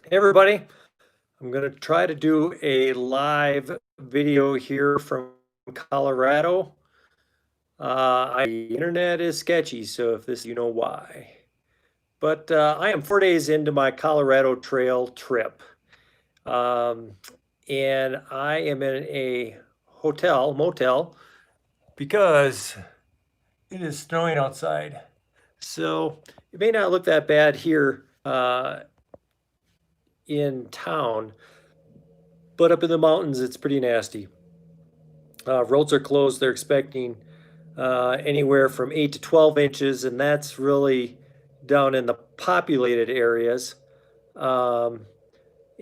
Hey everybody, I'm going to try to do a live video here from Colorado. The internet is sketchy, so if this, you know why. But I am 4 days into my Colorado Trail trip. Um, and I am in a motel, because it is snowing outside. So it may not look that bad here in town, but up in the mountains, it's pretty nasty. Roads are closed. They're expecting anywhere from 8 to 12 inches, and that's really down in the populated areas. Um,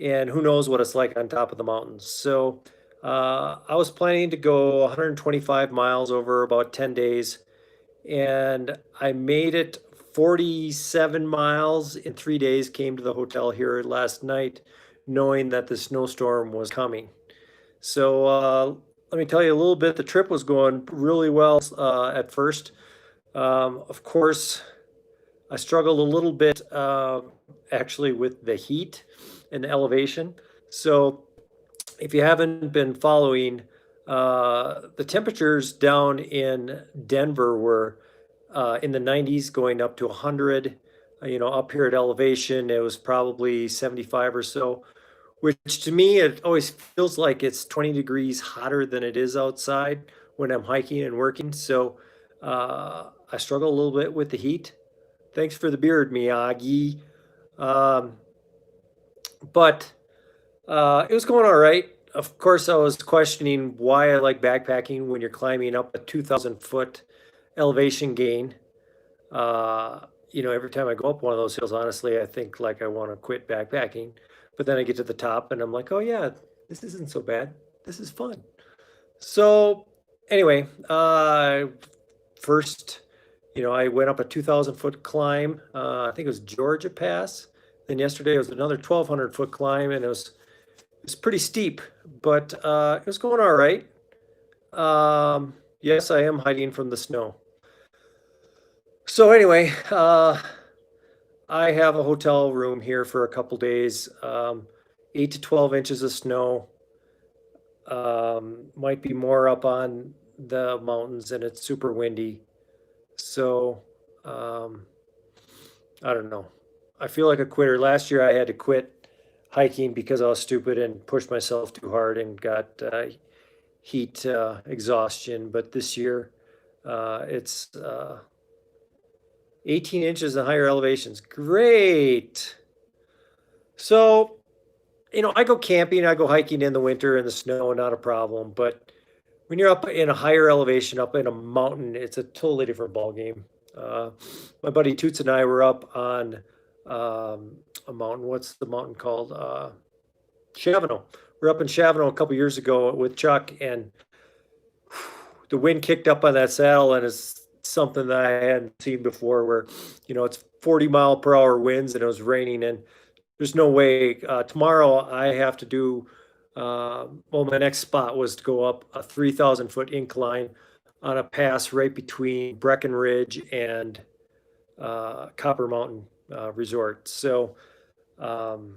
and who knows what it's like on top of the mountains. So I was planning to go 125 miles over about 10 days, and I made it 47 miles in 3 days, came to the hotel here last night, knowing that the snowstorm was coming. So let me tell you a little bit. The trip was going really well at first. Of course, I struggled a little bit actually with the heat and the elevation. So if you haven't been following, the temperatures down in Denver were in the 90s going up to 100. Up here at elevation, it was probably 75 or so, which to me, it always feels like it's 20 degrees hotter than it is outside when I'm hiking and working. So I struggle a little bit with the heat. Thanks for the beard, Miyagi. Um, but it was going all right. Of course, I was questioning why I like backpacking when you're climbing up a 2,000 foot elevation gain. Uh, every time I go up one of those hills, honestly, I think like I want to quit backpacking. But then I get to the top and I'm like, oh yeah, this isn't so bad. This is fun. So anyway, first, I went up a 2,000 foot climb. I think it was Georgia Pass. Then yesterday was another 1,200 foot climb, and it was pretty steep, but it was going all right. Yes, I am hiding from the snow. So anyway, I have a hotel room here for a couple days. 8 to 12 inches of snow. Might be more up on the mountains, and it's super windy. So um, I don't know. I feel like a quitter. Last year I had to quit hiking because I was stupid and pushed myself too hard and got heat exhaustion. But this year it's 18 inches and higher elevations. Great. So, I go camping, I go hiking in the winter in the snow, not a problem. But when you're up in a higher elevation, up in a mountain, it's a totally different ballgame. Uh, my buddy Toots and I were up on a mountain. What's the mountain called? Chavano. We are up in Chavano a couple years ago with Chuck, and the wind kicked up on that saddle, and it's something that I hadn't seen before. Where it's 40-mile-per-hour winds, and it was raining, and there's no way. Tomorrow I have to do. Well, my next spot was to go up a 3,000 foot incline on a pass right between Breckenridge and Copper Mountain Resort. So um,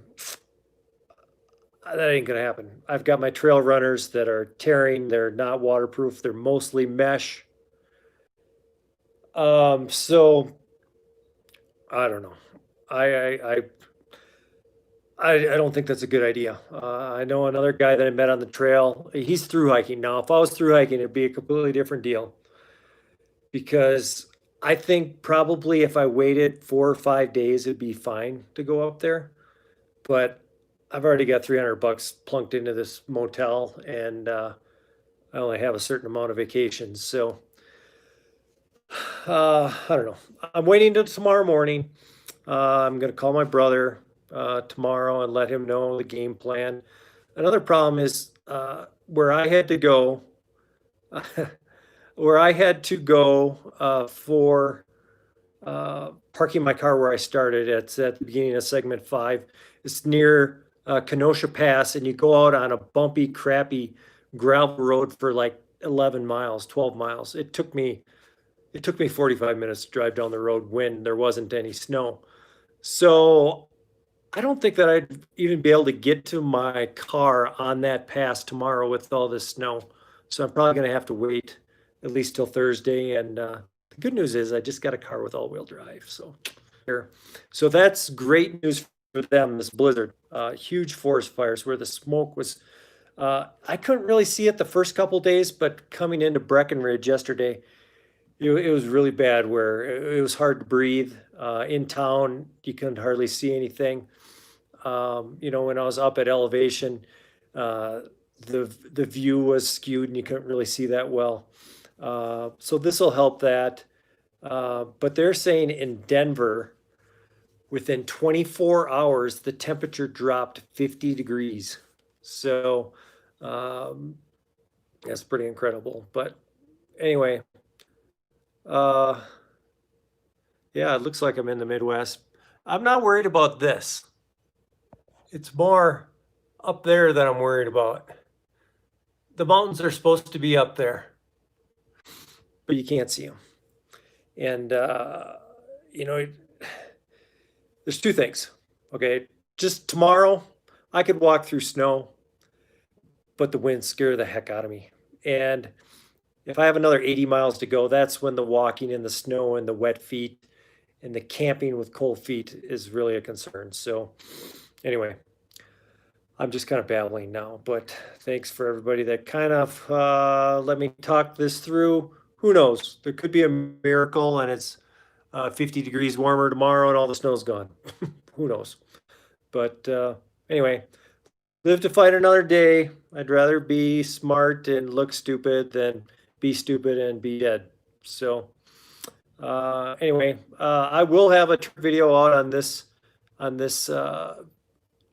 that ain't gonna happen. I've got my trail runners that are tearing. They're not waterproof. They're mostly mesh. So I don't know. I I I I don't think that's a good idea. I know another guy that I met on the trail. He's through hiking now. If I was through hiking, it'd be a completely different deal, because I think probably if I waited 4 or 5 days, it'd be fine to go up there. But I've already got 300 bucks plunked into this motel, and I only have a certain amount of vacations. So I don't know. I'm waiting until tomorrow morning. I'm going to call my brother tomorrow and let him know the game plan. Another problem is where I had to go, for parking my car where I started. It's at the beginning of segment 5. It's near Kenosha Pass, and you go out on a bumpy, crappy gravel road for like 11 miles, 12 miles. It took me 45 minutes to drive down the road when there wasn't any snow. So I don't think that I'd even be able to get to my car on that pass tomorrow with all this snow. So I'm probably gonna have to wait at least till Thursday. And the good news is I just got a car with all-wheel drive. So here, so that's great news for them. This blizzard, huge forest fires where the smoke was. I couldn't really see it the first couple days, but coming into Breckenridge yesterday, it was really bad where it was hard to breathe. In town, you couldn't hardly see anything. When I was up at elevation, uh, the view was skewed and you couldn't really see that well. So this will help that. But they're saying in Denver, within 24 hours, the temperature dropped 50 degrees. So um, that's pretty incredible. But anyway, uh, yeah, it looks like I'm in the Midwest. I'm not worried about this. It's more up there that I'm worried about. The mountains are supposed to be up there, but you can't see them. And, you know, there's two things. Okay. Just tomorrow, I could walk through snow, but the winds scare the heck out of me. And if I have another 80 miles to go, that's when the walking in the snow and the wet feet and the camping with cold feet is really a concern. So, anyway, I'm just kind of babbling now, but thanks for everybody that kind of let me talk this through. Who knows? There could be a miracle and it's 50 degrees warmer tomorrow and all the snow's gone. Who knows? But anyway, live to fight another day. I'd rather be smart and look stupid than be stupid and be dead. So anyway, I will have a video out on this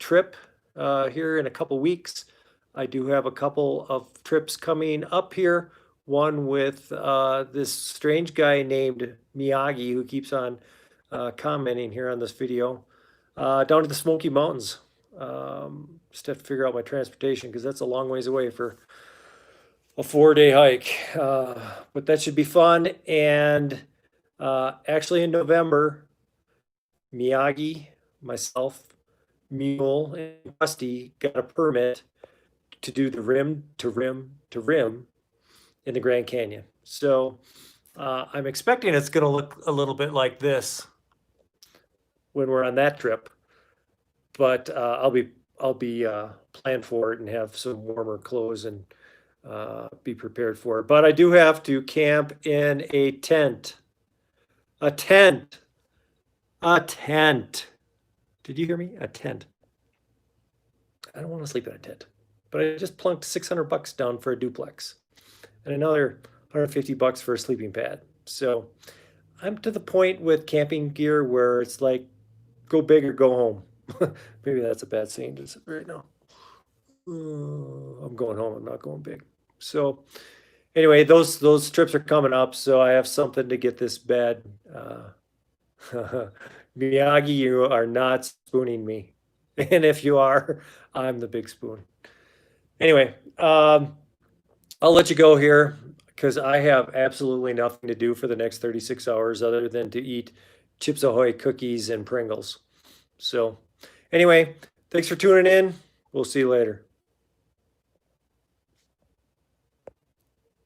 trip here in a couple weeks. I do have a couple of trips coming up here. One with this strange guy named Miyagi who keeps on commenting here on this video, down to the Smoky Mountains. Just have to figure out my transportation because that's a long ways away for a 4-day hike. But that should be fun. And actually in November, Miyagi, myself, Mule, and Rusty got a permit to do the rim to rim to rim in the Grand Canyon. So I'm expecting it's going to look a little bit like this when we're on that trip. But I'll be planned for it and have some warmer clothes and be prepared for it. But I do have to camp in a tent. A tent. A tent. Did you hear me? A tent. I don't want to sleep in a tent. But I just plunked $600 down for a duplex and another $150 for a sleeping pad. So I'm to the point with camping gear where it's like, go big or go home. Maybe that's a bad saying to say right now. I'm going home. I'm not going big. So anyway, those trips are coming up. So I have something to get this bed. Miyagi, you are not spooning me. And if you are, I'm the big spoon. Anyway, I'll let you go here because I have absolutely nothing to do for the next 36 hours other than to eat Chips Ahoy cookies and Pringles. So anyway, thanks for tuning in. We'll see you later.